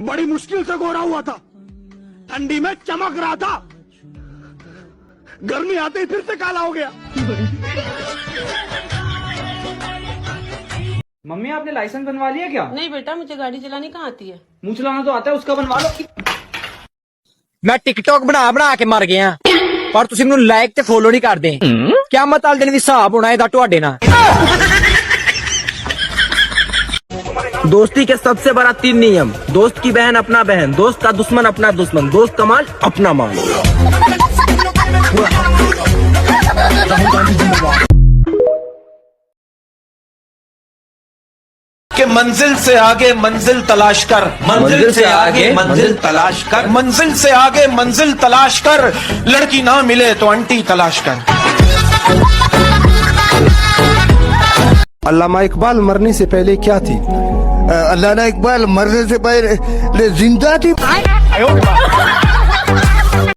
बड़ी मुश्किल से गोरा हुआ था, ठंडी में चमक रहा था, गर्मी आते ही फिर से काला हो गया। मम्मी आपने लाइसेंस बनवा लिया क्या? नहीं बेटा, मुझे गाड़ी चलानी कहाँ आती है। मुंह चलाना तो आता है, उसका बनवा लो। मैं टिकटॉक बना बना के मर गया, पर तुसी मैनू लाइक ते फॉलो नहीं करदे। क्या मत वाले दिन भी हिसाब होना है तुहाडे नाल। दोस्ती के सबसे बड़ा 3 नियम। दोस्त की बहन अपना बहन, दोस्त का दुश्मन अपना दुश्मन, दोस्त का माल अपना माल। कि मंजिल से आगे मंजिल तलाश कर, मंजिल से आगे मंजिल तलाश कर, मंजिल से आगे मंजिल तलाश कर, लड़की ना मिले तो आंटी तलाश कर। अल्लामा इकबाल मरने से पहले क्या थी? अल्लामा इकबाल मरने से पहले जिंदा थी।